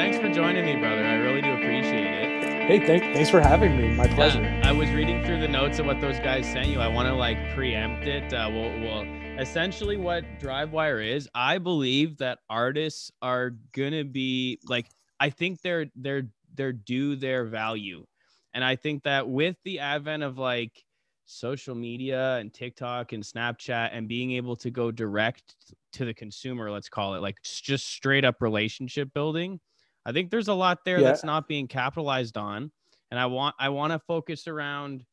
thanks for joining me, brother. I really do appreciate it. Hey, thanks for having me. My pleasure. I was reading through the notes of what those guys sent you. I want to like preempt it. Well, essentially what Drivewire is, I believe that artists are gonna be like, I think they're due their value. And I think that with the advent of like social media and TikTok and Snapchat and being able to go direct to the consumer, let's call it like just straight up relationship building, I think there's a lot there that's not being capitalized on. And I want to focus around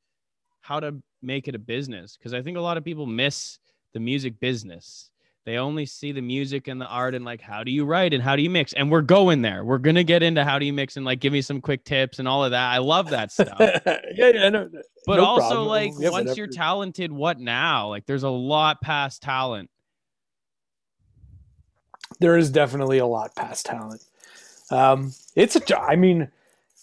how to make it a business, because I think a lot of people miss the music business. They only see the music and the art and like, how do you write and how do you mix? And we're going there. We're going to get into how do you mix and like, give me some quick tips and all of that. I love that stuff. No, but no also problem. like Yeah, once you're talented, what now? Like there's a lot past talent. There is definitely a lot past talent. I mean,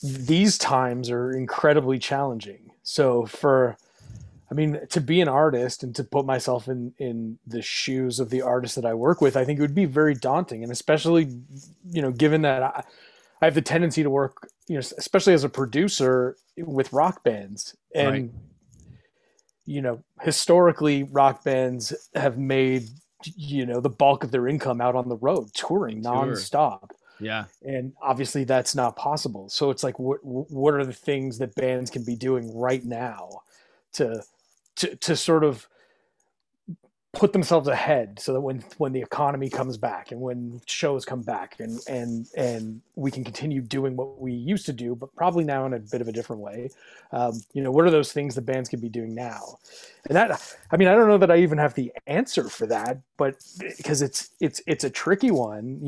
these times are incredibly challenging. So to be an artist and to put myself in the shoes of the artists that I work with, I think it would be very daunting. And especially, given that I have the tendency to work, especially as a producer with rock bands. And, historically rock bands have made, the bulk of their income out on the road, touring nonstop. Yeah. And obviously that's not possible. So it's like, what are the things that bands can be doing right now to sort of put themselves ahead so that when the economy comes back and when shows come back and we can continue doing what we used to do, but probably now in a bit of a different way. What are those things that bands can be doing now? And I don't know that I even have the answer for that, but because it's a tricky one,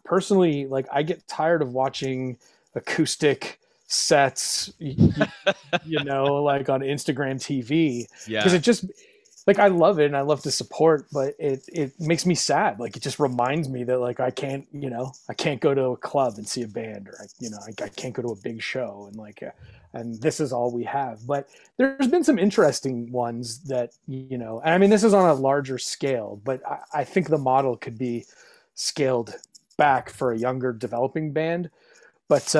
personally, like I get tired of watching acoustic sets, like on Instagram TV, because it just, like, I love it and I love to support, but it makes me sad. Like, it just reminds me that like, I can't go to a club and see a band, or I can't go to a big show, and like, and this is all we have. But there's been some interesting ones that, and I mean, this is on a larger scale, but I think the model could be scaled back for a younger developing band. But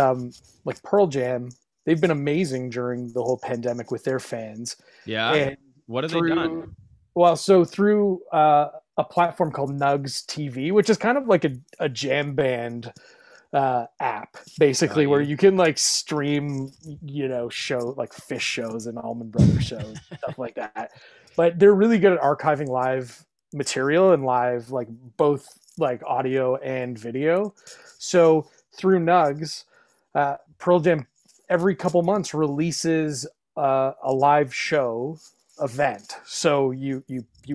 like Pearl Jam, they've been amazing during the whole pandemic with their fans. Yeah. And what have they done? Well, so through a platform called Nugs TV, which is kind of like a jam band app, basically, where you can like stream, show like Fish shows and Allman Brothers shows, stuff like that. But they're really good at archiving live material and live, like both like audio and video. So through Nugs, Pearl Jam every couple months releases a live show event. So you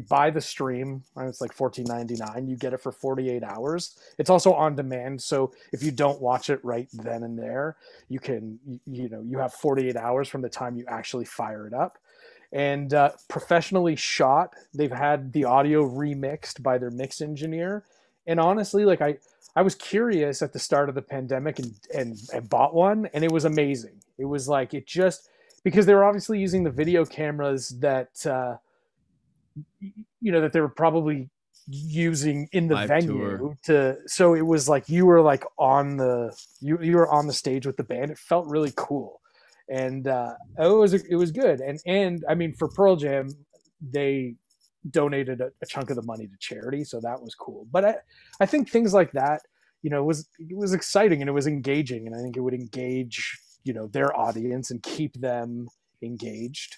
buy the stream, it's like $14.99. You get it for 48 hours. It's also on demand. So if you don't watch it right then and there, you can, you have 48 hours from the time you actually fire it up. And professionally shot, they've had the audio remixed by their mix engineer. And honestly, like I was curious at the start of the pandemic and bought one, and it was amazing. It was like, because they were obviously using the video cameras that, that they were probably using in the venue so it was like, you were like on you were on the stage with the band. It felt really cool. And it was good. And I mean, for Pearl Jam, they donated a chunk of the money to charity, so that was cool. But I think things like that, it was exciting and it was engaging, and I think it would engage their audience and keep them engaged.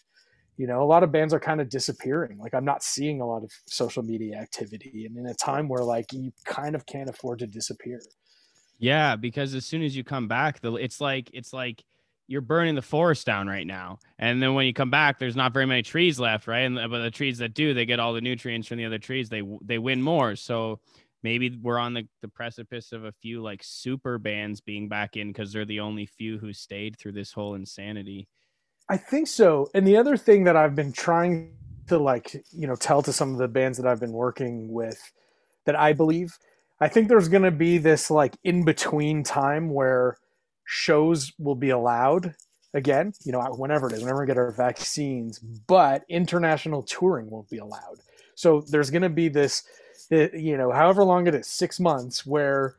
A lot of bands are kind of disappearing. Like, I'm not seeing a lot of social media activity, and in a time where like you kind of can't afford to disappear. Yeah, because as soon as you come back, it's like you're burning the forest down right now. And then when you come back, there's not very many trees left, right? But the trees that do, they get all the nutrients from the other trees. They win more. So maybe we're on the precipice of a few like super bands being back in, because they're the only few who stayed through this whole insanity. I think so. And the other thing that I've been trying to like, tell to some of the bands that I've been working with, that I think there's going to be this like in between time where shows will be allowed again, whenever we get our vaccines, but international touring won't be allowed. So there's going to be this, however long it is, 6 months, where,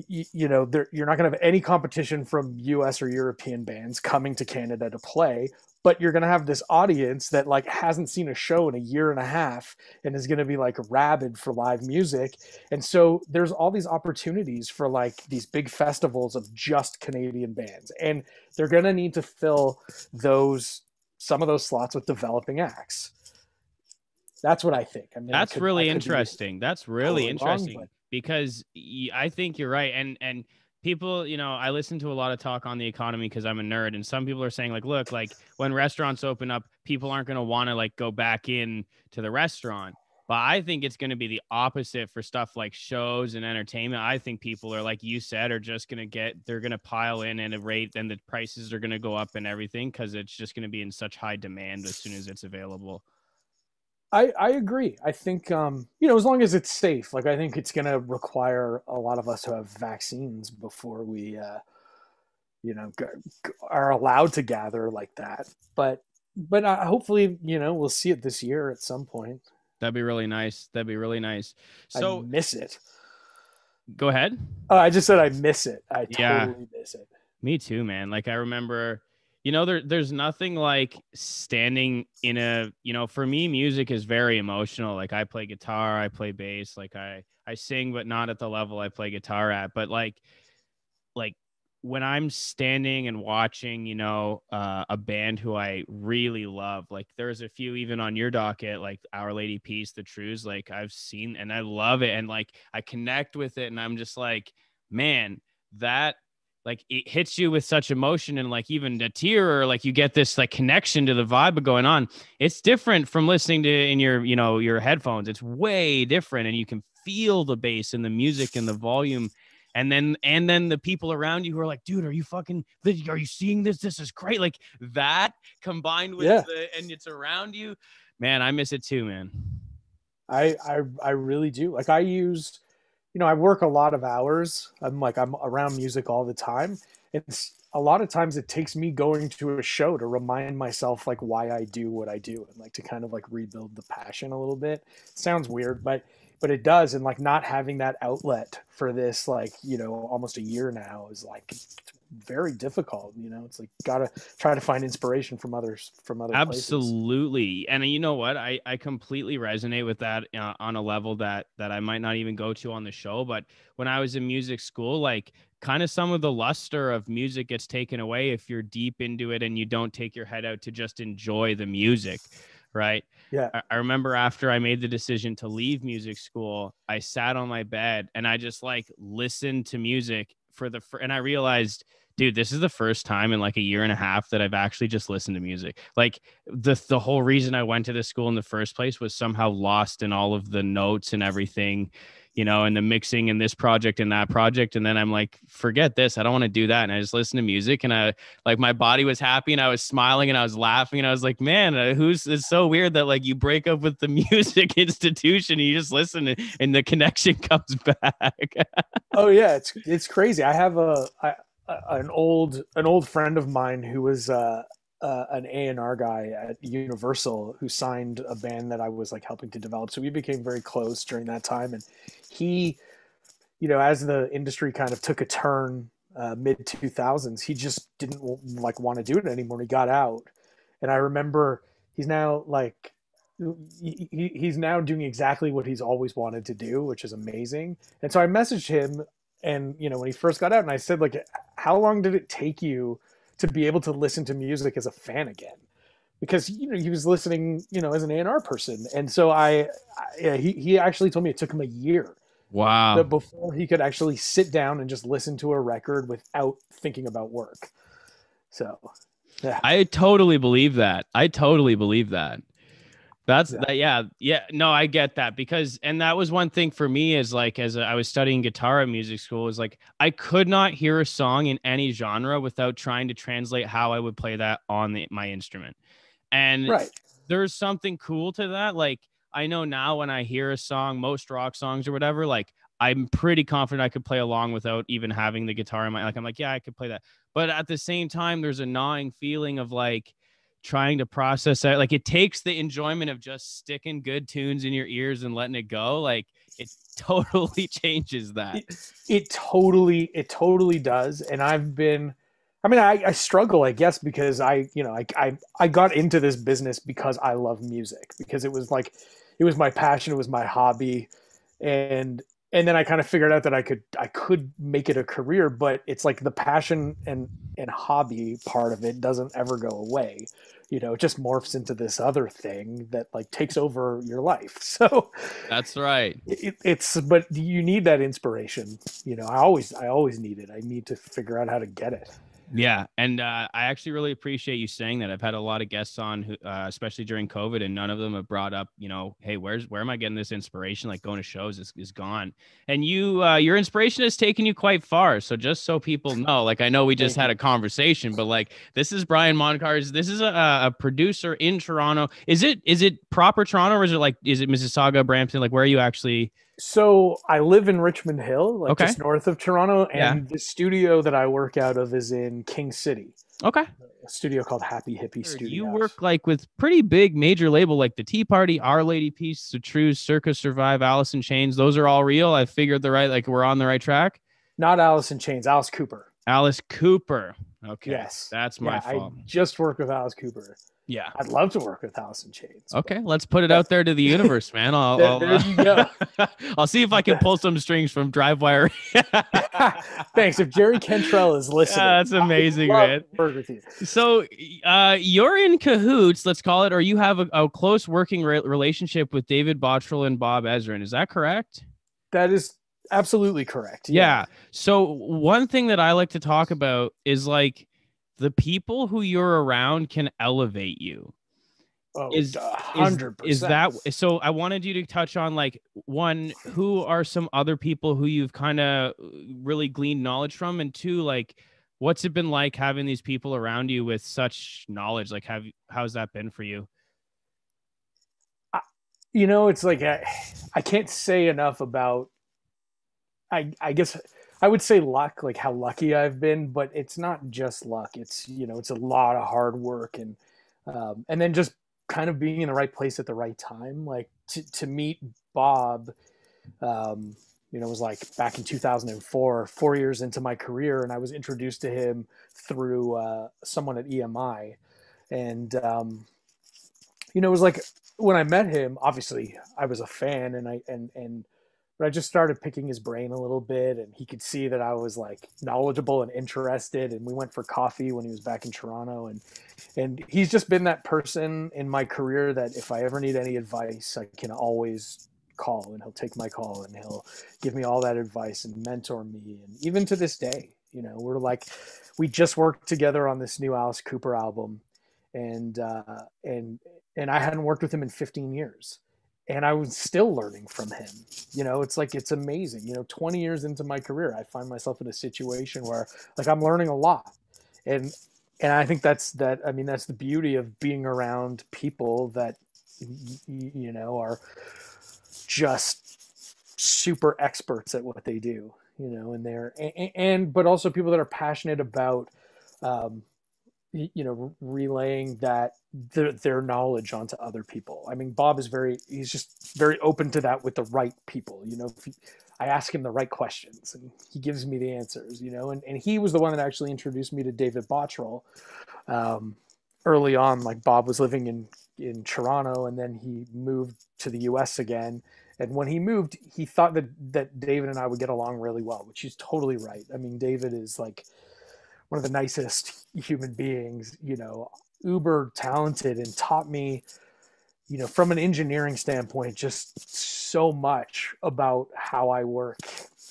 you're not going to have any competition from US or European bands coming to Canada to play, but you're going to have this audience that like hasn't seen a show in a year and a half and is going to be like rabid for live music. And so there's all these opportunities for like these big festivals of just Canadian bands, and they're going to need to fill some of those slots with developing acts. That's what I think. I mean, that's really interesting. That's really interesting, because I think you're right. And people, I listen to a lot of talk on the economy because I'm a nerd, and some people are saying like, look, like when restaurants open up, people aren't going to want to like go back in to the restaurant. But I think it's going to be the opposite for stuff like shows and entertainment. I think people are, like you said, are just going to they're going to pile in at a rate, and the prices are going to go up and everything, because it's just going to be in such high demand as soon as it's available. I agree. I think, as long as it's safe, like I think it's going to require a lot of us to have vaccines before we, are allowed to gather like that. But hopefully, we'll see it this year at some point. That'd be really nice. So I miss it. Go ahead. Oh, I just said I miss it. I totally miss it. Me too, man. Like I remember, there's nothing like standing in for me, music is very emotional. Like I play guitar, I play bass, like I sing, but not at the level I play guitar at. But like when I'm standing and watching, a band who I really love, like there's a few even on your docket, like Our Lady Peace, the Trews, like I've seen and I love it. And like I connect with it, and I'm just like, man, that like it hits you with such emotion, and like even a tear, or like you get this like connection to the vibe going on. It's different from listening to in your, your headphones. It's way different, and you can feel the bass and the music and the volume. And then the people around you who are like, dude, are you seeing this? This is great. Like that combined with and it's around you, man. I miss it too, man. I really do. Like I used, I work a lot of hours. I'm around music all the time. It's a lot of times it takes me going to a show to remind myself like why I do what I do, and like to kind of like rebuild the passion a little bit. It sounds weird, but it does. And like not having that outlet for this, like, almost a year now is like, it's very difficult. It's like, gotta try to find inspiration from other Absolutely. places. And you know what? I completely resonate with that on a level that I might not even go to on the show. But when I was in music school, like kind of some of the luster of music gets taken away if you're deep into it and you don't take your head out to just enjoy the music. Right. Yeah. I remember after I made the decision to leave music school, I sat on my bed and I just like listened to music and I realized, dude, this is the first time in like a year and a half that I've actually just listened to music. Like the whole reason I went to this school in the first place was somehow lost in all of the notes and everything, and the mixing and this project and that project. And then I'm like, forget this. I don't want to do that. And I just listened to music, and I like my body was happy and I was smiling and I was laughing. And I was like, man, it's so weird that like you break up with the music institution and you just listen and the connection comes back. Oh yeah. It's crazy. I have an old friend of mine who was an A&R guy at Universal who signed a band that I was like helping to develop. So we became very close during that time. And he, as the industry kind of took a turn mid 2000s, he just didn't like want to do it anymore. He got out. And I remember he's now like, he's now doing exactly what he's always wanted to do, which is amazing. And so I messaged him, and, when he first got out, and I said, like, how long did it take you to be able to listen to music as a fan again? Because, he was listening, as an A&R person. And so he actually told me it took him a year. Wow. Before he could actually sit down and just listen to a record without thinking about work. So, yeah. I totally believe that. That's no, I get that, because, and that was one thing for me is like, as I was studying guitar at music school, is like, I could not hear a song in any genre without trying to translate how I would play that on my instrument. And there's something cool to that. Like, I know now when I hear a song, most rock songs or whatever, like I'm pretty confident I could play along without even having the guitar in my, like, I'm like, yeah, I could play that. But at the same time, there's a gnawing feeling of like, trying to process that. Like it takes the enjoyment of just sticking good tunes in your ears and letting it go. Like it totally changes that. It totally does. And I struggle, I guess, because I got into this business because I love music, because it was my passion. It was my hobby. And then I kind of figured out that I could make it a career, but it's like the passion and hobby part of it doesn't ever go away. It just morphs into this other thing that like takes over your life. So that's right. But you need that inspiration. I always need it. I need to figure out how to get it. Yeah. And I actually really appreciate you saying that. I've had a lot of guests on, who, especially during COVID, and none of them have brought up, hey, where am I getting this inspiration? Like going to shows is gone. And your inspiration has taken you quite far. So just so people know, like, I know we just had a conversation, but like, this is Brian Moncarz. This is a producer in Toronto. Is it proper Toronto, or is it Mississauga, Brampton? Like, where are you actually? So I live in Richmond Hill, just north of Toronto, and the studio that I work out of is in King City. Okay. A studio called Happy Hippie Studios. You work like with pretty big major label like the Tea Party, Our Lady Peace, the Trews, Circa Survive, Alice in Chains. Those are all real. I figured we're on the right track. Not Alice in Chains, Alice Cooper. Alice Cooper. Okay. Yes. That's my fault. I just work with Alice Cooper. Yeah. I'd love to work with Alice in Chains. Okay, let's put it out there to the universe, man. There you go. I'll see if I can pull some strings from Drivewire. Thanks. If Jerry Cantrell is listening. That's amazing, man. Work with you. So you're in cahoots, let's call it, or you have a close working relationship with David Bottrell and Bob Ezrin. Is that correct? That is absolutely correct. Yeah. So one thing that I like to talk about is like, the people who you're around can elevate you. Oh, 100%. Is that so? I wanted you to touch on like, one, who are some other people who you've kind of really gleaned knowledge from, and two, like, what's it been like having these people around you with such knowledge? Like, how's that been for you? It's like I can't say enough about. I guess I would say luck, like how lucky I've been, but it's not just luck. It's, it's a lot of hard work and then just kind of being in the right place at the right time. Like to meet Bob, it was like back in 2004, 4 years into my career. And I was introduced to him through someone at EMI. And, it was like when I met him, obviously I was a fan but I just started picking his brain a little bit, and he could see that I was like knowledgeable and interested. And we went for coffee when he was back in Toronto, and he's just been that person in my career that if I ever need any advice, I can always call, and he'll take my call and he'll give me all that advice and mentor me. And even to this day, we just worked together on this new Alice Cooper album, and I hadn't worked with him in 15 years. And I was still learning from him. It's amazing. 20 years into my career, I find myself in a situation where like I'm learning a lot. And I think that's the beauty of being around people that, are just super experts at what they do, but also people that are passionate about, relaying that their knowledge onto other people. I mean, Bob is he's just very open to that with the right people. I ask him the right questions and he gives me the answers, and he was the one that actually introduced me to David Bottrell early on. Like Bob was living in Toronto, and then he moved to the US again. And when he moved, he thought that David and I would get along really well, which he's totally right. I mean, David is like one of the nicest human beings, uber talented, and taught me, from an engineering standpoint, just so much about how I work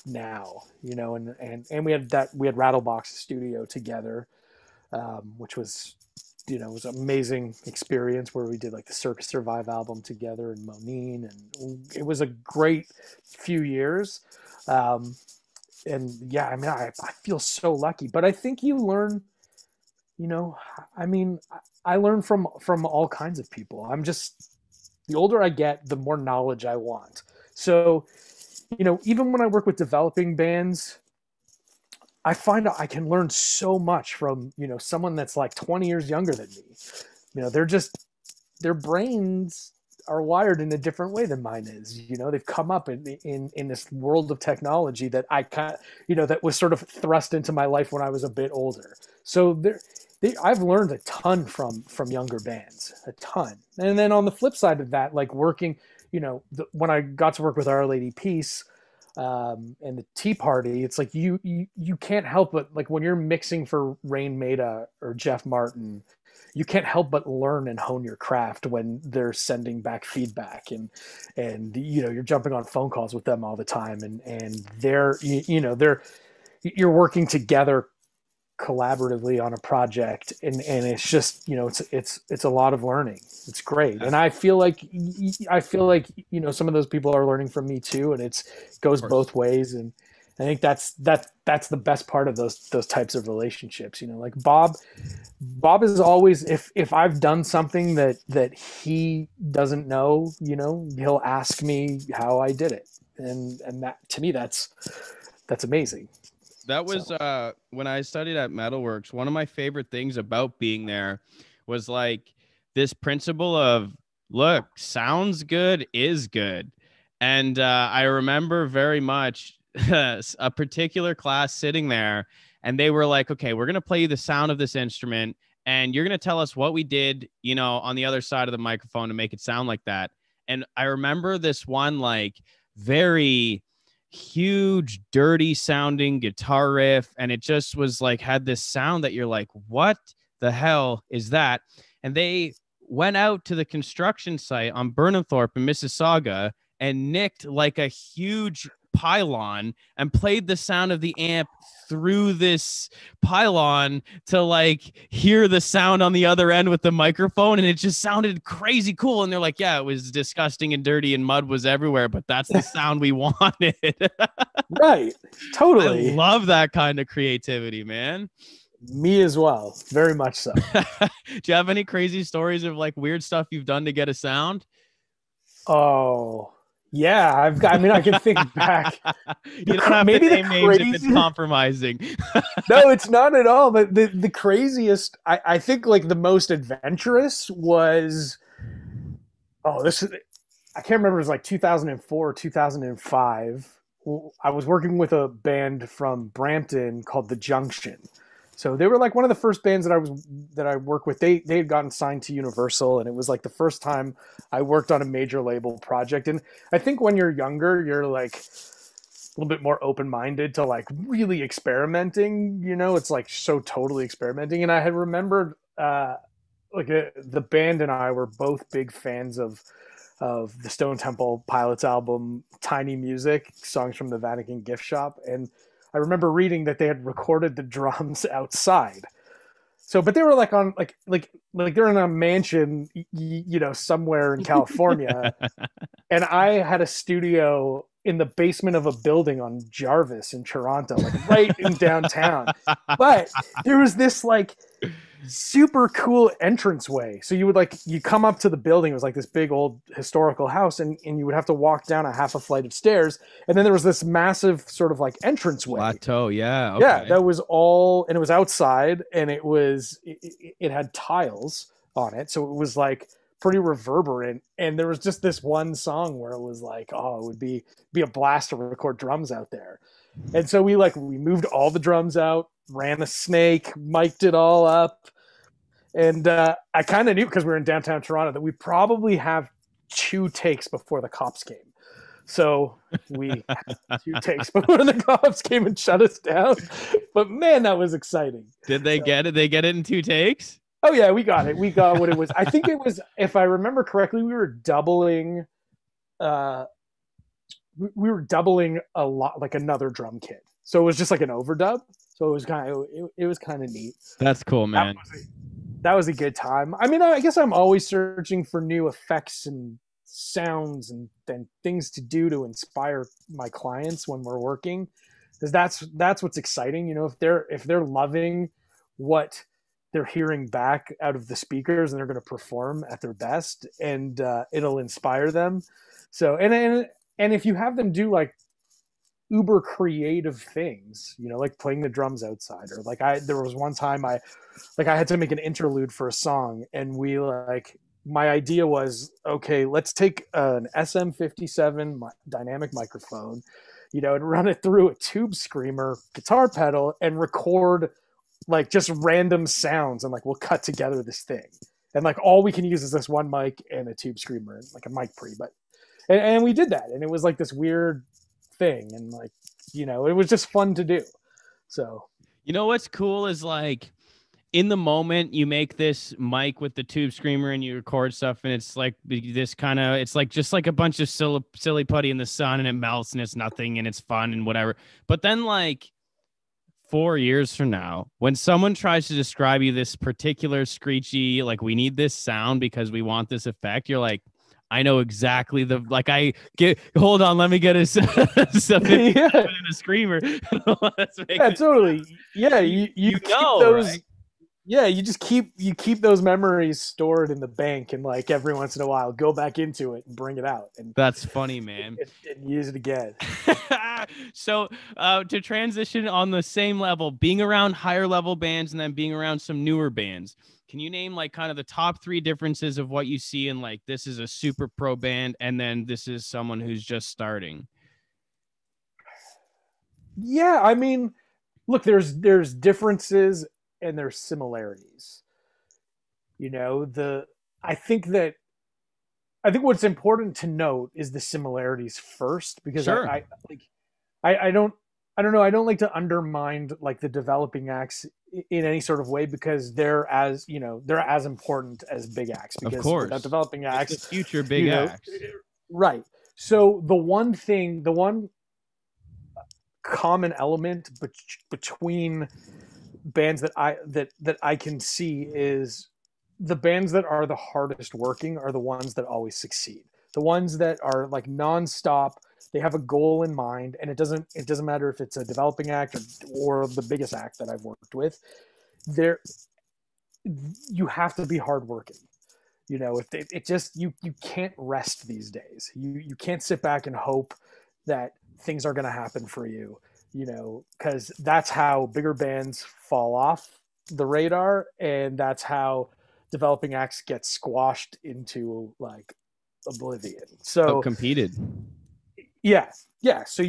now, and we had Rattlebox Studio together, which was, was an amazing experience where we did like the Circa Survive album together in Monine, and it was a great few years. And yeah, I mean, I feel so lucky, but I think you learn, I learn from all kinds of people. The older I get, the more knowledge I want. So, even when I work with developing bands, I find I can learn so much from, someone that's like 20 years younger than me. Their brains are wired in a different way than mine is. You know, they've come up in this world of technology that I kind of, you know, that was sort of thrust into my life when I was a bit older. So I've learned a ton from younger bands, a ton. And then on the flip side of that, like working, you know, when I got to work with Our Lady Peace and the Tea Party, it's like you can't help but, like, when you're mixing for Rain Maida or Jeff Martin, you can't help but learn and hone your craft when they're sending back feedback, and you know, you're jumping on phone calls with them all the time, and you're working together collaboratively on a project, and it's just, you know, it's a lot of learning. It's great. And I feel like you know, some of those people are learning from me too, and it goes both ways. And I think that's the best part of those types of relationships. You know, like Bob is always, if I've done something that he doesn't know, you know, he'll ask me how I did it, and that, to me, that's amazing. That was when I studied at Metalworks. One of my favorite things about being there was like this principle of, look, sounds good is good. And I remember very much a particular class sitting there, and they were like, okay, we're going to play you the sound of this instrument, and you're going to tell us what we did, you know, on the other side of the microphone to make it sound like that. And I remember this one, like, very huge, dirty sounding guitar riff, and it just was like, had this sound that you're like, what the hell is that? And they went out to the construction site on Burnhamthorpe in Mississauga and nicked like a huge pylon and played the sound of the amp through this pylon to like hear the sound on the other end with the microphone, and it just sounded crazy cool. And they're like, yeah, it was disgusting and dirty and mud was everywhere, but that's the sound we wanted. Right. Totally. I love that kind of creativity, man. Me as well. Very much so. Do you have any crazy stories of like weird stuff you've done to get a sound? Oh, yeah, I mean, I can think back. You don't have to name names if it's compromising. No, it's not at all. But the craziest, I think, like, the most adventurous was, I can't remember, it was like 2004 or 2005. I was working with a band from Brampton called The Junction. So they were like one of the first bands that I worked with. They had gotten signed to Universal, and it was like the first time I worked on a major label project. And I think when you're younger, you're like a little bit more open-minded to like really experimenting. You know, it's like so totally experimenting. And I had remembered the band and I were both big fans of the Stone Temple Pilots album, Tiny Music, songs from the Vatican Gift Shop, and I remember reading that they had recorded the drums outside. So, but they were like on like they're in a mansion, you know, somewhere in California. And I had a studio in the basement of a building on Jarvis in Toronto, like right in downtown. But there was this like super cool entranceway. So you come up to the building. It was like this big old historical house, and you would have to walk down a half a flight of stairs, and then there was this massive sort of like entranceway plateau. Yeah. Okay. Yeah, that was all, and it was outside, and it had tiles on it, so it was like pretty reverberant. And there was just this one song where it was like, oh, it would be a blast to record drums out there. And so we moved all the drums out, ran a snake, mic'd it all up. And I kind of knew, because we were in downtown Toronto, that we probably have 2 takes before the cops came. So we had 2 takes before the cops came and shut us down. But man, that was exciting. Did they get it? They get it in 2 takes? Oh yeah, we got it. We got what it was. I think it was, if I remember correctly, we were doubling a lot, like another drum kit. So it was just like an overdub. So it was kind of neat. That's cool, man. That was a good time. I mean, I guess I'm always searching for new effects and sounds and things to do to inspire my clients when we're working, because that's what's exciting. You know, if they're loving what they're hearing back out of the speakers, and they're going to perform at their best, and it'll inspire them. So and if you have them do like uber creative things, you know, like playing the drums outside, or like there was one time I had to make an interlude for a song, and we my idea was, okay, let's take an SM57 dynamic microphone, and run it through a tube screamer guitar pedal and record like just random sounds, and like we'll cut together this thing. And like all we can use is this one mic and a tube screamer and like a mic pre, and we did that, and it was like this weird thing, and like, it was just fun to do. So, what's cool is like in the moment you make this mic with the tube screamer and you record stuff, and it's like this kind of, it's like just like a bunch of silly putty in the sun, and it melts and it's nothing and it's fun and whatever. But then like 4 years from now, when someone tries to describe you this particular screechy, like we need this sound because we want this effect, you're like, I know exactly hold on, let me get a screamer. Yeah, totally. Yeah, you keep those. Right? Yeah, you just keep those memories stored in the bank, and like every once in a while go back into it and bring it out. And that's funny, man. And use it again. So to transition on the same level, being around higher level bands and then being around some newer bands, can you name like kind of the top 3 differences of what you see in like, this is a super pro band and then this is someone who's just starting? Yeah, I mean, look, there's differences and there's similarities. I think what's important to note is the similarities first, because sure. I don't know. I don't like to undermine like the developing acts in any sort of way, because they're as important as big acts. Because of course, without developing acts, it's the future big acts, right? So the one common element between bands that I can see is the bands that are the hardest working are the ones that always succeed. The ones that are like nonstop, they have a goal in mind, and it doesn't matter if it's a developing act or the biggest act that I've worked with. You have to be hardworking. You can't rest these days. You can't sit back and hope that things are going to happen for you. Because that's how bigger bands fall off the radar, and that's how developing acts get squashed into like oblivion. So competed. Yeah. So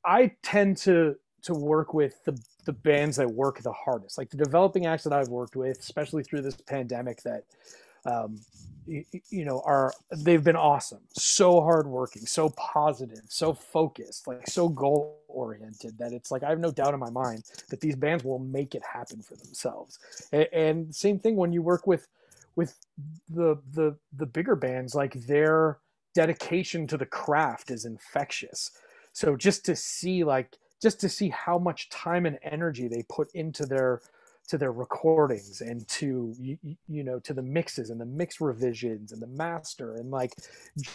I tend to work with the bands that work the hardest, like the developing acts that I've worked with, especially through this pandemic, that they've been awesome, so hardworking, so positive, so focused, like so goal oriented, that it's like I have no doubt in my mind that these bands will make it happen for themselves. And same thing when you work with the bigger bands, like their dedication to the craft is infectious. So just to see how much time and energy they put into their recordings, and to to the mixes and the mix revisions and the master, and like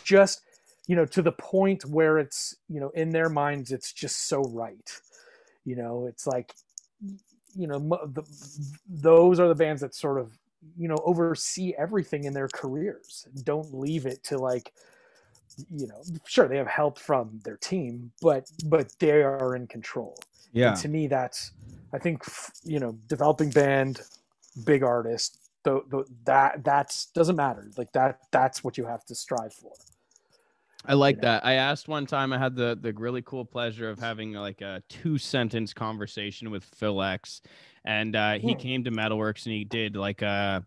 just to the point where it's in their minds it's just so right. It's like those are the bands that sort of oversee everything in their careers, don't leave it to like sure, they have help from their team, but they are in control. Yeah. And to me, that's, I think, developing band, big artist, that's doesn't matter. Like that's what you have to strive for. I like that. I asked one time, I had the really cool pleasure of having like a 2-sentence conversation with Phil X, and he came to Metalworks and he did like a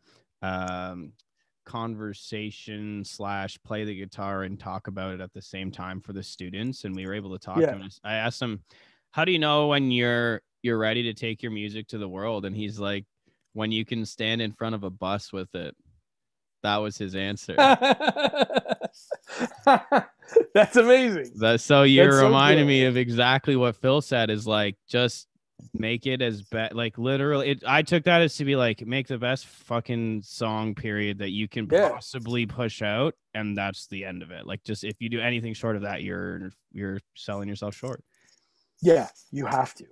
conversation / play the guitar and talk about it at the same time for the students, and we were able to talk to him. I asked him, how do you know when you're ready to take your music to the world? And he's like, when you can stand in front of a bus with it. That was his answer. That's amazing. So you're reminding me of exactly what Phil said, is like, just make it as like literally I took that as to be like, make the best fucking song period that you can possibly push out, and that's the end of it. Like, just if you do anything short of that, you're selling yourself short. Yeah, you have to.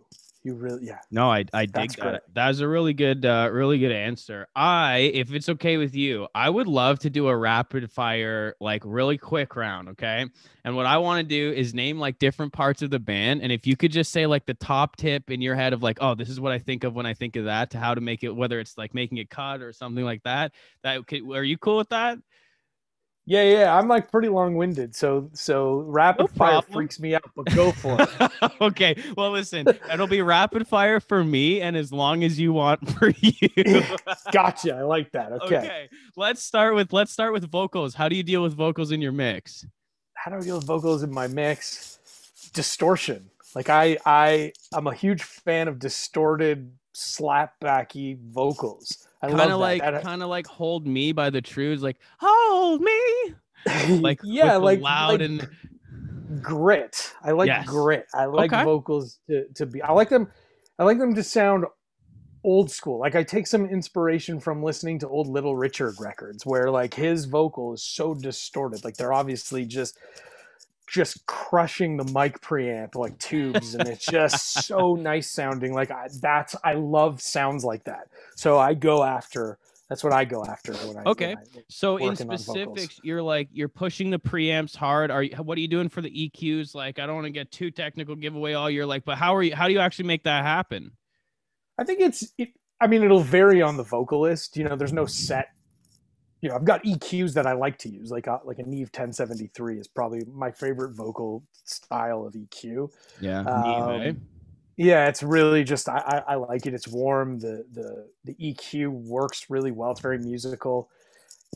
You really, yeah. No, I dig That's that. great. That was a really good answer. If it's okay with you, I would love to do a rapid fire, like really quick round. Okay. And what I want to do is name like different parts of the band. And if you could just say like the top tip in your head of like, oh, this is what I think of when I think of that, to how to make it, whether it's like making it cut or something like that, are you cool with that? Yeah. I'm like pretty long-winded, so No rapid fire problem. freaks me out, but go for it. Okay. Well, listen, it'll be rapid fire for me and as long as you want for you. Gotcha. I like that. Okay. Let's start with vocals. How do you deal with vocals in your mix? How do I deal with vocals in my mix? Distortion. Like I'm a huge fan of distorted slapbacky vocals. I love that. Kind of like Hold Me by the Trews, like hold me. Like yeah, with like loud like and grit. I like yes. grit. I like Okay. vocals to be. I like them to sound old school. Like I take some inspiration from listening to old Little Richard records where like his vocal is so distorted. Like they're obviously just crushing the mic preamp like tubes, and it's just so nice sounding. Like I love sounds like that. So that's what I go after when I okay. So in working on specifics, vocals. you're pushing the preamps hard. What are you doing for the EQs? Like I don't want to get too technical, give away all your like, but how do you actually make that happen? I think it'll vary on the vocalist. You know, there's no set. You know, I've got EQs that I like to use, like a Neve 1073 is probably my favorite vocal style of EQ. Yeah, Neve, eh? Yeah, it's really just I like it. It's warm. The EQ works really well. It's very musical.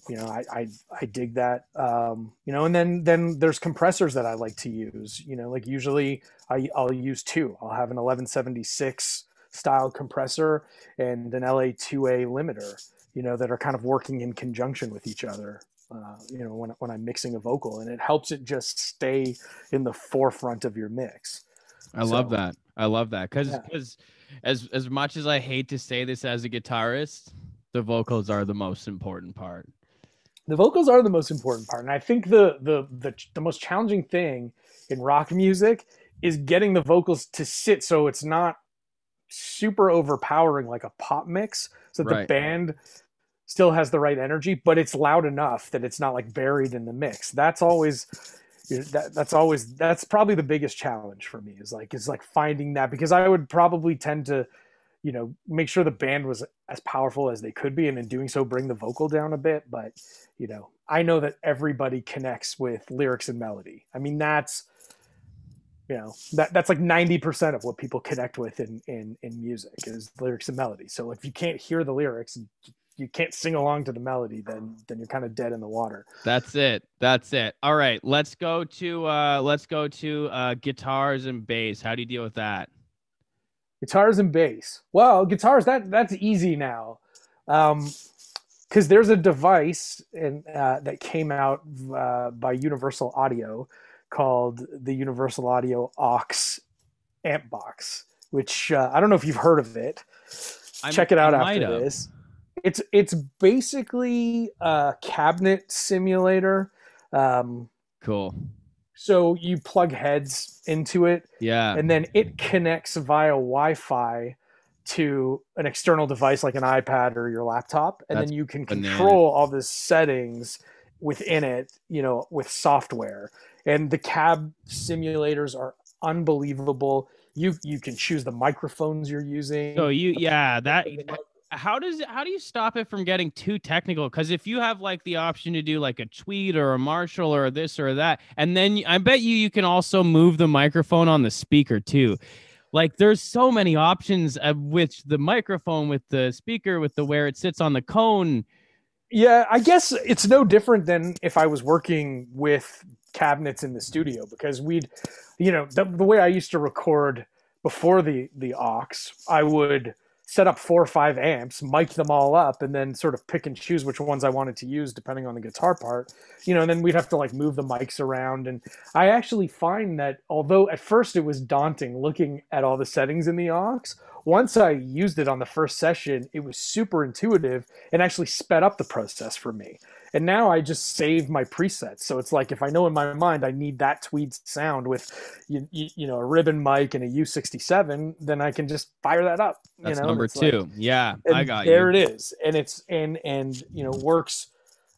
You know, I dig that. You know, and then there's compressors that I like to use. You know, like usually I'll use two. I'll have an 1176 style compressor and an LA2A limiter, you know, that are kind of working in conjunction with each other, you know, when I'm mixing a vocal, and it helps it just stay in the forefront of your mix. I love that. Because yeah. as much as I hate to say this as a guitarist, the vocals are the most important part. The vocals are the most important part. And I think the most challenging thing in rock music is getting the vocals to sit so it's not super overpowering like a pop mix, so that the band still has the right energy, but it's loud enough that it's not like buried in the mix. That's probably the biggest challenge for me is like finding that, because I would probably tend to, you know, make sure the band was as powerful as they could be, and in doing so bring the vocal down a bit. But, you know, I know that everybody connects with lyrics and melody. I mean, that's like 90% of what people connect with in music is lyrics and melody. So if you can't hear the lyrics, you can't sing along to the melody, then you're kind of dead in the water. That's it. All right, let's go to guitars and bass. How do you deal with that? Guitars and bass. Well, guitars, that's easy now. Because there's a device that came out by Universal Audio called the Universal Audio aux amp box, which I don't know if you've heard of it. Check it out after this. It's basically a cabinet simulator. Cool. So you plug heads into it, and then it connects via Wi-Fi to an external device like an iPad or your laptop, and then you can control all the settings within it, you know, with software. And the cab simulators are unbelievable. You can choose the microphones you're using. So how do you stop it from getting too technical? Because if you have like the option to do like a Tweed or a Marshall or this or that, and then I bet you can also move the microphone on the speaker too. Like there's so many options with the microphone, with the speaker, with the where it sits on the cone. Yeah, I guess it's no different than if I was working with cabinets in the studio, because we'd, you know, the way I used to record before the aux, I would set up 4 or 5 amps, mic them all up, and then sort of pick and choose which ones I wanted to use depending on the guitar part, you know, and then we'd have to like move the mics around. And I actually find that although at first it was daunting looking at all the settings in the aux, once I used it on the first session, it was super intuitive and actually sped up the process for me. And now I just save my presets. So it's like, if I know in my mind I need that tweed sound with, a ribbon mic and a U67, then I can just fire that up. That's number two. Yeah. I got there you. It is. And it's, works.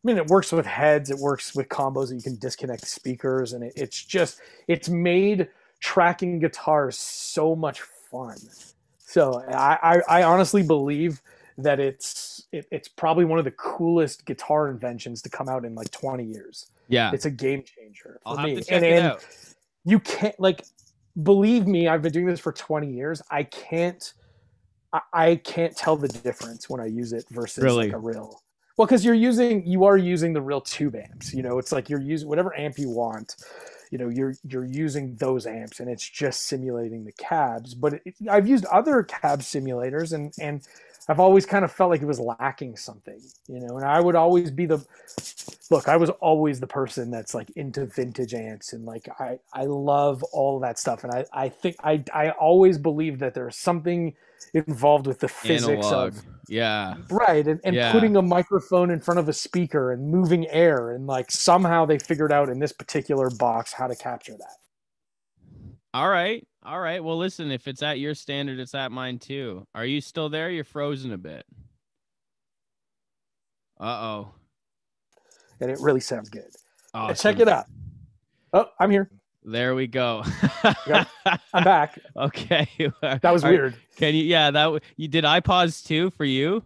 I mean, it works with heads. It works with combos that you can disconnect speakers. And it's made tracking guitars so much fun. So I honestly believe that it's probably one of the coolest guitar inventions to come out in like 20 years. Yeah. It's a game changer for I'll me. Have to check it out. You can't, believe me, I've been doing this for 20 years. I can't tell the difference when I use it versus like a real. Well, because you are using the real tube amps. It's like you're using whatever amp you want. You're using those amps, and it's just simulating the cabs. But I've used other cab simulators, and I've always kind of felt like it was lacking something. And I would always be I was always the person that's like into vintage amps, and like I love all that stuff, and I think I always believe that there's something involved with the physics analog. Of right, and putting a microphone in front of a speaker and moving air, and like somehow they figured out in this particular box how to capture that. All right, well, listen, if it's at your standard, it's at mine too. Are you still there? You're frozen a bit. Uh-oh. And it really sounds good. Awesome. Check it out. Oh, I'm here. There we go. I'm back. Okay. That was weird. Can you? Yeah, did I pause too for you?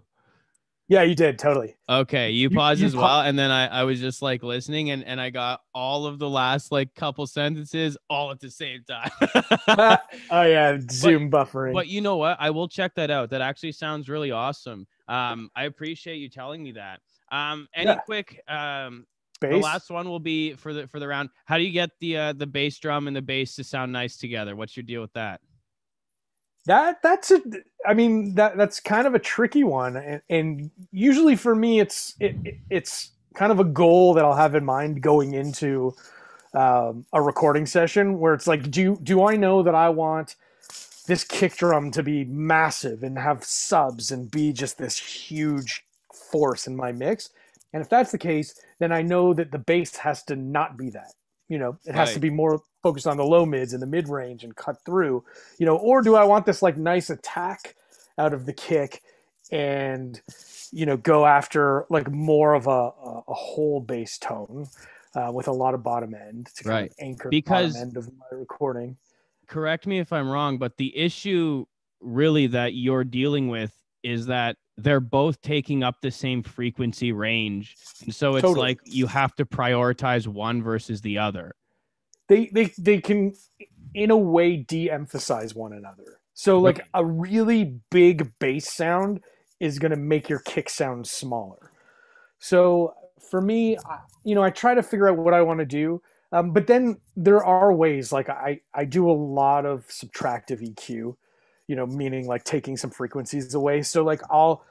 Yeah, you did. Totally. Okay. You paused as well. And then I was just like listening, and I got all of the last like couple sentences all at the same time. Oh yeah. Zoom buffering. But you know what? I will check that out. That actually sounds really awesome. I appreciate you telling me that. Quick, the last one will be for the round. How do you get the bass drum and the bass to sound nice together? What's your deal with that? That's kind of a tricky one, and usually for me it's kind of a goal that I'll have in mind going into a recording session, where it's like, do I know that I want this kick drum to be massive and have subs and be just this huge force in my mix? And if that's the case, then I know that the bass has to not be that. It has to be more focused on the low mids and the mid range and cut through, or do I want this like nice attack out of the kick and, go after like more of a whole bass tone with a lot of bottom end to kind of anchor the bottom end of my recording. Correct me if I'm wrong, but the issue really that you're dealing with is that they're both taking up the same frequency range. And so it's like you have to prioritize one versus the other. They can, in a way, de-emphasize one another. So like a really big bass sound is going to make your kick sound smaller. So for me, I try to figure out what I want to do. But then there are ways, like I do a lot of subtractive EQ, meaning like taking some frequencies away. So like I'll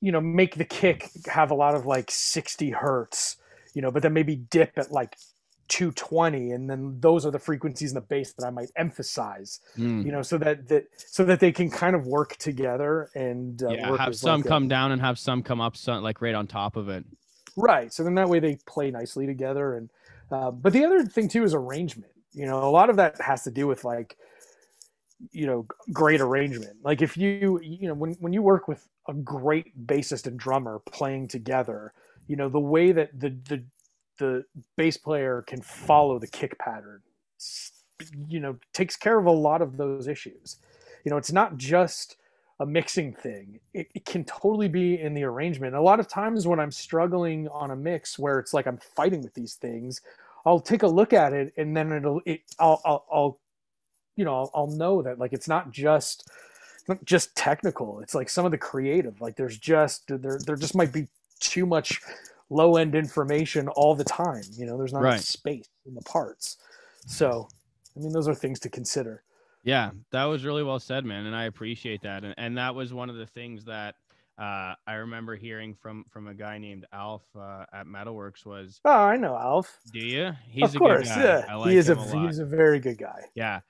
make the kick have a lot of like 60 hertz, but then maybe dip at like 220, and then those are the frequencies in the bass that I might emphasize, so that they can kind of work together and have some come down and have some come up, like right on top of it. Right. So then that way they play nicely together. And but the other thing too is arrangement. A lot of that has to do with like, great arrangement. Like if when you work with a great bassist and drummer playing together, the way that the bass player can follow the kick pattern, takes care of a lot of those issues. It's not just a mixing thing. It can totally be in the arrangement. A lot of times when I'm struggling on a mix where it's like I'm fighting with these things, I'll take a look at it, and then I'll know that like it's not just technical. It's like some of the creative, like there just might be too much low end information all the time. There's not enough space in the parts. So, those are things to consider. Yeah, that was really well said, man. And I appreciate that. And that was one of the things that I remember hearing from a guy named Alf at Metalworks was. Oh, I know Alf. Do you? He's of course, good guy. Yeah. I like him a lot. He's a very good guy. Yeah.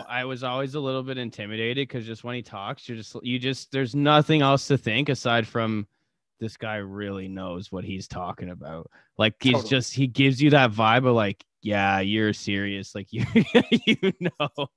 I was always a little bit intimidated because just when he talks, there's nothing else to think aside from this guy really knows what he's talking about. Like he's Totally. just, he gives you that vibe of like, yeah, you're serious. Like you know.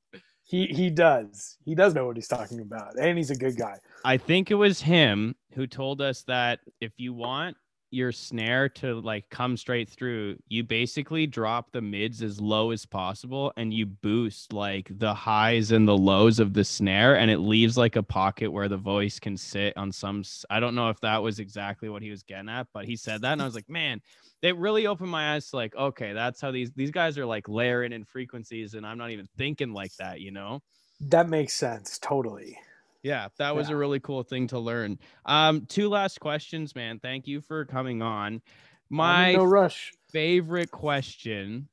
He does know what he's talking about, and he's a good guy. I think it was him who told us that if you want your snare to like come straight through, you basically drop the mids as low as possible and you boost like the highs and the lows of the snare, and it leaves like a pocket where the voice can sit on some. I don't know if that was exactly what he was getting at, but he said that, and I was like, man, it really opened my eyes to like, okay, that's how these guys are like layering in frequencies, and I'm not even thinking like that, you know? That makes sense. Totally. Yeah, that was a really cool thing to learn. Two last questions, man. Thank you for coming on. I'm in no rush. Favorite question,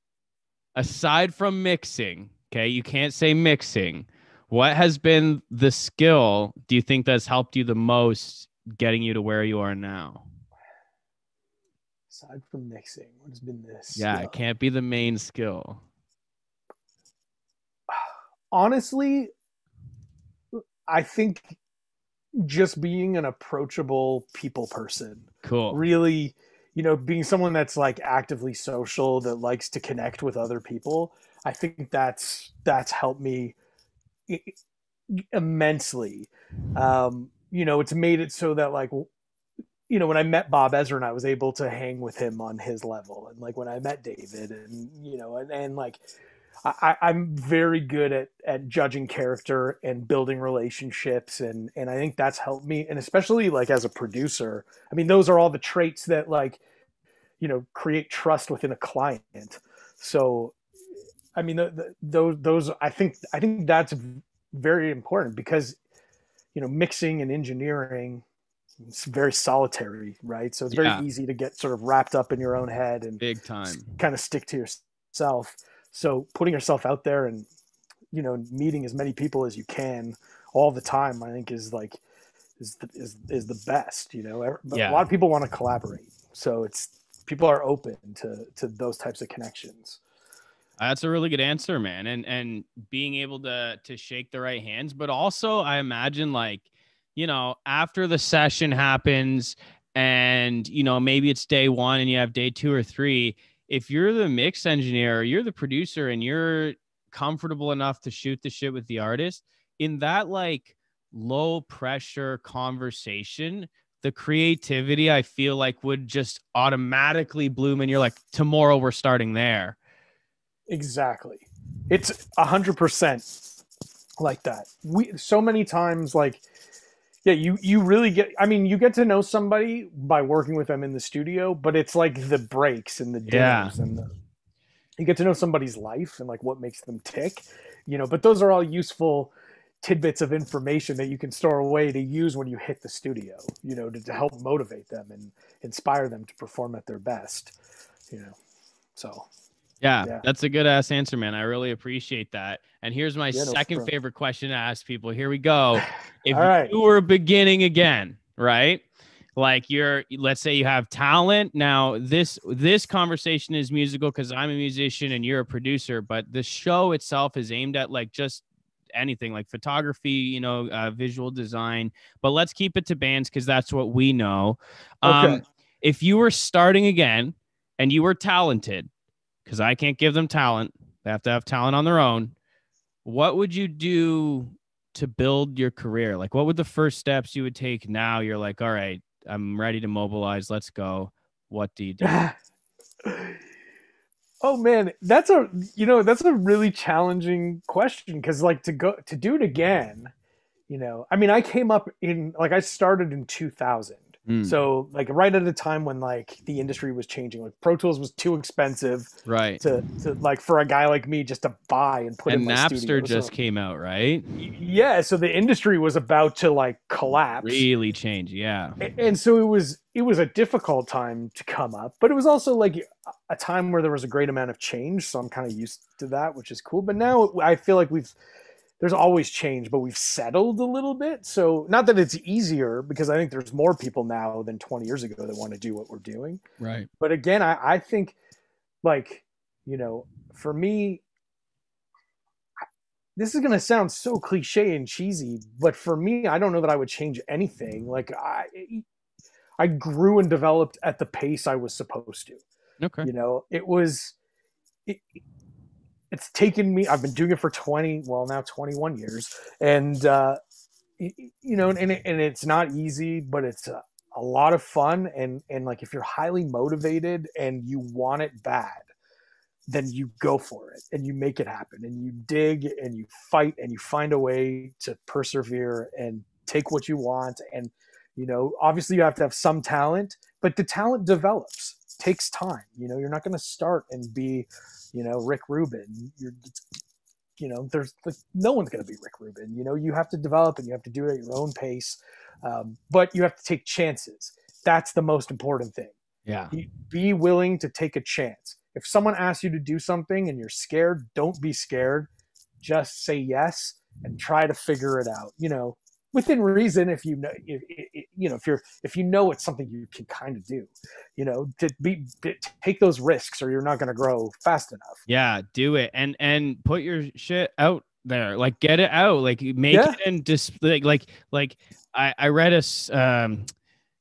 aside from mixing, okay, you can't say mixing. What has been the skill do you think that's helped you the most getting you to where you are now? Aside from mixing, what has been this? Yeah, it can't be the main skill. Honestly, I think just being an approachable people person. Cool. Really, you know, being someone that's like actively social, that likes to connect with other people. I think that's helped me immensely. You know, it's made it so that like, you know, when I met Bob Ezrin, I was able to hang with him on his level. And like when I met David, and, you know, and like, I'm very good at judging character and building relationships. And I think that's helped me. And especially like as a producer, I mean, those are all the traits that like, you know, create trust within a client. So, I mean, those, I think that's very important because, you know, mixing and engineering, it's very solitary, right? So it's very easy to get sort of wrapped up in your own head and big time kind of stick to yourself. So putting yourself out there and, you know, meeting as many people as you can all the time, I think is like, is the best, you know. But a lot of people want to collaborate. So people are open to those types of connections. That's a really good answer, man. And being able to shake the right hands, but also I imagine like, you know, after the session happens and, you know, maybe it's day one and you have day 2 or 3, if you're the mix engineer, or you're the producer and you're comfortable enough to shoot the shit with the artist in that like low pressure conversation, the creativity I feel like would just automatically bloom. And you're like, tomorrow we're starting there. Exactly. It's 100% like that. So many times, like, yeah, you really get, I mean, you get to know somebody by working with them in the studio, but it's like the breaks and the dinners and you get to know somebody's life and like what makes them tick, you know, but those are all useful tidbits of information that you can store away to use when you hit the studio, you know, to help motivate them and inspire them to perform at their best, you know. So yeah, that's a good ass answer, man. I really appreciate that. And here's my second favorite question to ask people. Here we go. If you were beginning again, right? Like let's say you have talent. Now this conversation is musical because I'm a musician and you're a producer, but the show itself is aimed at like just anything like photography, you know, visual design, but let's keep it to bands because that's what we know. If you were starting again and you were talented, because I can't give them talent, they have to have talent on their own, what would you do to build your career? Like, what would the first steps you would take now? You're like, all right, I'm ready to mobilize. Let's go. What do you do? Oh man, that's a really challenging question because like to do it again, you know, I mean, I came up in like I started in 2000. So like right at a time when like the industry was changing, like Pro Tools was too expensive, right? To like for a guy like me just to buy and put in my studio. And Napster just came out, right? Yeah, so the industry was about to like collapse, really change, yeah. And so it was a difficult time to come up, but it was also like a time where there was a great amount of change. So I'm kind of used to that, which is cool. But now I feel like there's always change, but we've settled a little bit. So not that it's easier because I think there's more people now than 20 years ago that want to do what we're doing. Right. But again, I think like, you know, for me, this is going to sound so cliche and cheesy, but for me, I don't know that I would change anything. Like I I grew and developed at the pace I was supposed to. Okay. You know, it's taken me, I've been doing it for 21 years. And, you know, and it's not easy, but it's a lot of fun. And like, if you're highly motivated and you want it bad, then you go for it and you make it happen and you dig and you fight and you find a way to persevere and take what you want. And, you know, obviously you have to have some talent, but the talent develops, takes time. You know, you're not going to start and be, you know, Rick Rubin. You know, no one's going to be Rick Rubin. You know, you have to develop and you have to do it at your own pace. But you have to take chances. That's the most important thing. Yeah. Be willing to take a chance. If someone asks you to do something and you're scared, don't be scared. Just say yes and try to figure it out. You know, within reason. If you know, if you know it's something you can kind of do, you know, take those risks, or you're not going to grow fast enough. Yeah, do it and put your shit out there. Like, get it out. Like, make it and just like I read it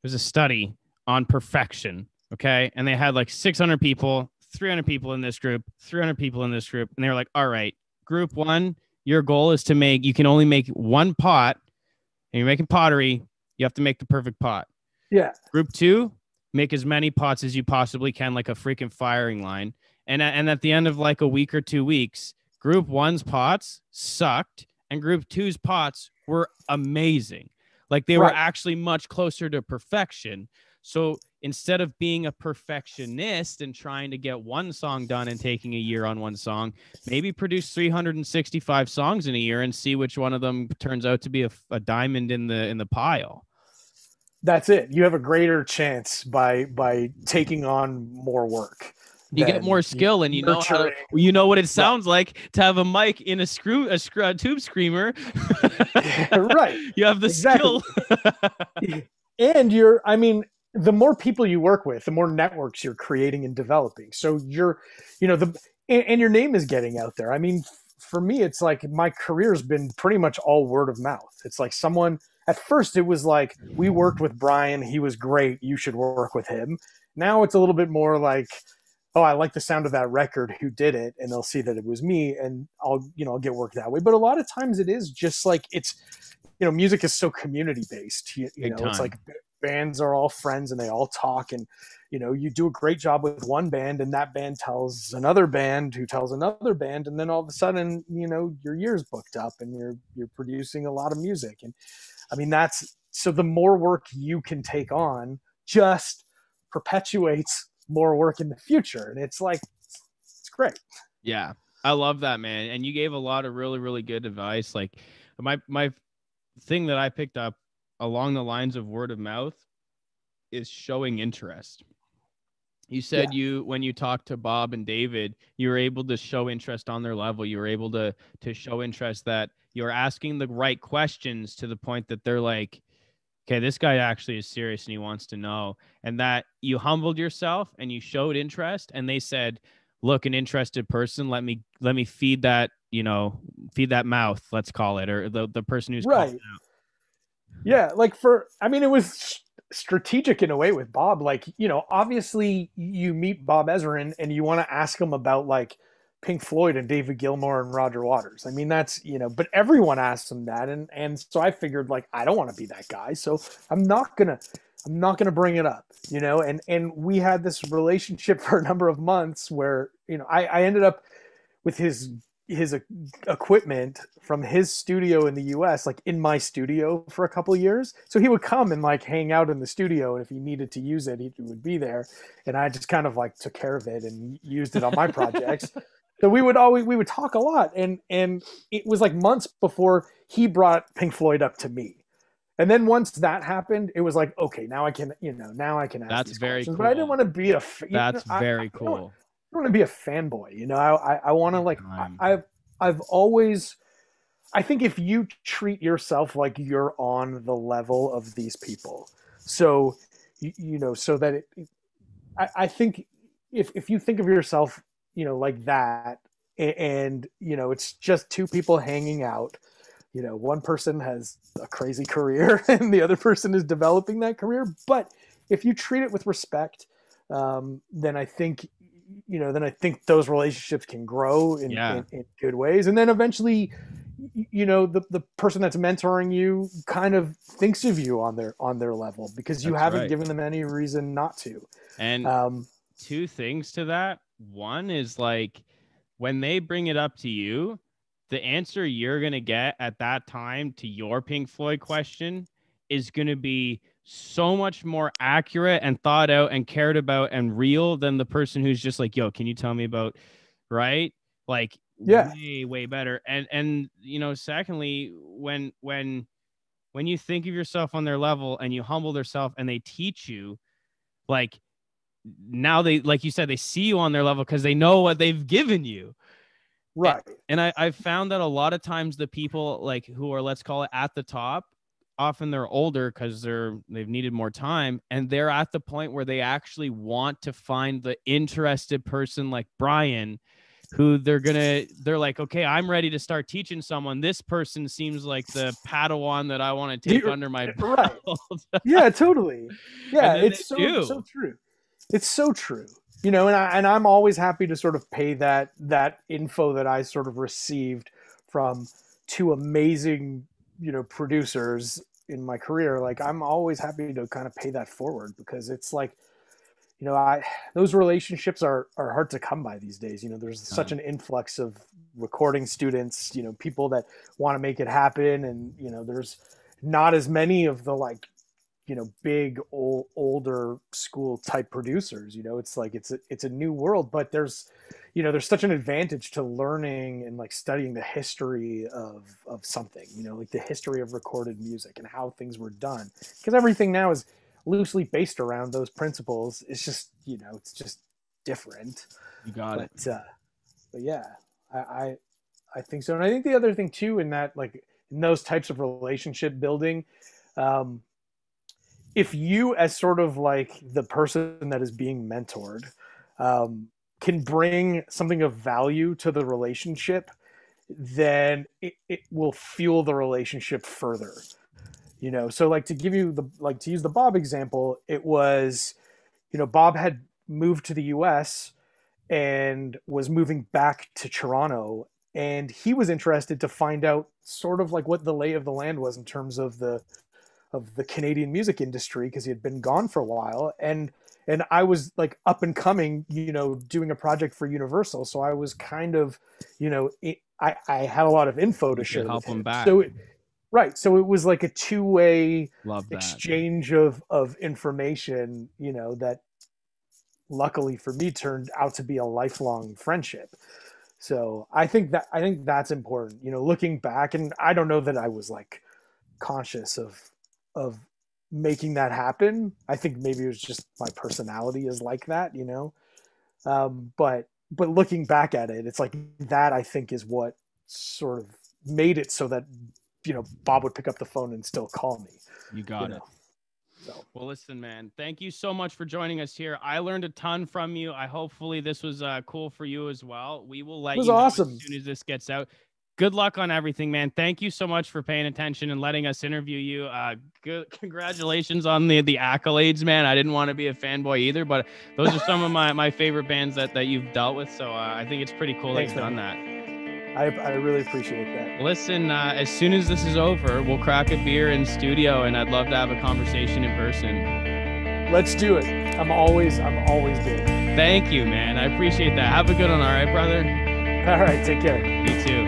was a study on perfection. Okay, and they had like 600 people. 300 people in this group, 300 people in this group. And they were like, all right, group one, your goal is to you can only make one pot, and you're making pottery. You have to make the perfect pot. Yeah. Group two, make as many pots as you possibly can, like a freaking firing line. And at the end of like a week or 2 weeks, group one's pots sucked and group two's pots were amazing. Like, they were actually much closer to perfection. So instead of being a perfectionist and trying to get one song done and taking a year on one song, maybe produce 365 songs in a year and see which one of them turns out to be a diamond in the pile. That's it. You have a greater chance by taking on more work. You get more skill, and you know what it sounds like to have a mic in a tube screamer. Right. You have the skill. And the more people you work with, the more networks you're creating and developing. So and your name is getting out there. I mean, for me, it's like my career's been pretty much all word of mouth. It's like at first it was like, we worked with Brian. He was great. You should work with him. Now it's a little bit more like, oh, I like the sound of that record. Who did it? And they'll see that it was me, and I'll get work that way. But a lot of times it is just like, it's, music is so community based. It's like bands are all friends and they all talk, and you do a great job with one band, and that band tells another band who tells another band, and then all of a sudden your year's booked up and you're producing a lot of music. And I mean, so the more work you can take on just perpetuates more work in the future, and it's like, it's great. Yeah, I love that, man. And you gave a lot of really, really good advice. Like, my thing that I picked up along the lines of word of mouth is showing interest. You said when you talked to Bob and David, you were able to show interest on their level. You were able to show interest, that you're asking the right questions to the point that they're like, okay, this guy actually is serious and he wants to know. And that you humbled yourself and you showed interest, and they said, look, an interested person, let me feed that, feed that mouth, let's call it, or the person who's right. Yeah, like it was strategic in a way with Bob. Like, obviously you meet Bob Ezrin and you want to ask him about like Pink Floyd and David Gilmour and Roger Waters. I mean, that's, but everyone asks him that. And so I figured, like, I don't want to be that guy. So I'm not going to bring it up, and we had this relationship for a number of months where, I ended up with his equipment from his studio in the US, like in my studio for a couple of years. So he would come and like hang out in the studio, and if he needed to use it, he would be there. And I just kind of like took care of it and used it on my projects. So we would talk a lot. And it was like months before he brought Pink Floyd up to me. And then once that happened, it was like, okay, now I can ask. That's very cool. But I didn't want to be That's very cool. I don't want to be a fanboy, I want to, like, I've always, I think if you treat yourself like you're on the level of these people, so, so that I think if you think of yourself, like that, and, it's just two people hanging out, one person has a crazy career and the other person is developing that career, but if you treat it with respect, then I think, those relationships can grow in good ways. And then eventually, the person that's mentoring you kind of thinks of you on their level, because you haven't given them any reason not to. And two things to that. One is like, when they bring it up to you, the answer you're going to get at that time to your Pink Floyd question is going to be so much more accurate and thought out and cared about and real than the person who's just like, yo, can you tell me about, right? Like, way better. And secondly, when you think of yourself on their level and you humble yourself and they teach you, like, now they, like you said, they see you on their level because they know what they've given you. Right. And I've found that a lot of times the people like who are, let's call it, at the top, often they're older because they've needed more time, and they're at the point where they actually want to find the interested person like Brian, who they're like, okay, I'm ready to start teaching someone. This person seems like the Padawan that I want to take under my belt. Right. Yeah, totally. Yeah, it's so true. It's so true. And I'm always happy to sort of pay that info that I sort of received from two amazing, producers in my career. Like, I'm always happy to kind of pay that forward, because it's like, those relationships are hard to come by these days. There's such an influx of recording students, people that want to make it happen. And, there's not as many of the like, big older school type producers. It's like it's a new world, but there's such an advantage to learning and like studying the history of something, like the history of recorded music and how things were done, because everything now is loosely based around those principles. It's just it's just different. You got it. But yeah, I think so. And I think the other thing too, in that, like, in those types of relationship building, if you, as sort of like the person that is being mentored, can bring something of value to the relationship, then it will fuel the relationship further. So like, to use the Bob example, it was, Bob had moved to the US and was moving back to Toronto, and he was interested to find out sort of like what the lay of the land was in terms of the Canadian music industry, because he had been gone for a while, and I was like up and coming, doing a project for Universal, so I was kind of, I had a lot of info to share. Help him back. So it was like a two-way exchange of information, that luckily for me turned out to be a lifelong friendship. So I think that's important, looking back. And I don't know that I was like conscious of making that happen. I think maybe it was just my personality is like that, but looking back at it, it's like that, I think, is what sort of made it so that, Bob would pick up the phone and still call me. You got it. So. Well, listen, man, thank you so much for joining us here. I learned a ton from you. Hopefully this was cool for you as well. We will let you know awesome. As soon as this gets out. Good luck on everything, man. Thank you so much for paying attention and letting us interview you. Congratulations on the accolades, man. I didn't want to be a fanboy either, but those are some of my favorite bands that you've dealt with. So I think it's pretty cool that you've done that. I really appreciate that. Listen, as soon as this is over, we'll crack a beer in studio, and I'd love to have a conversation in person. Let's do it. I'm always good. Thank you, man. I appreciate that. Have a good one. All right, brother. All right. Take care. You too.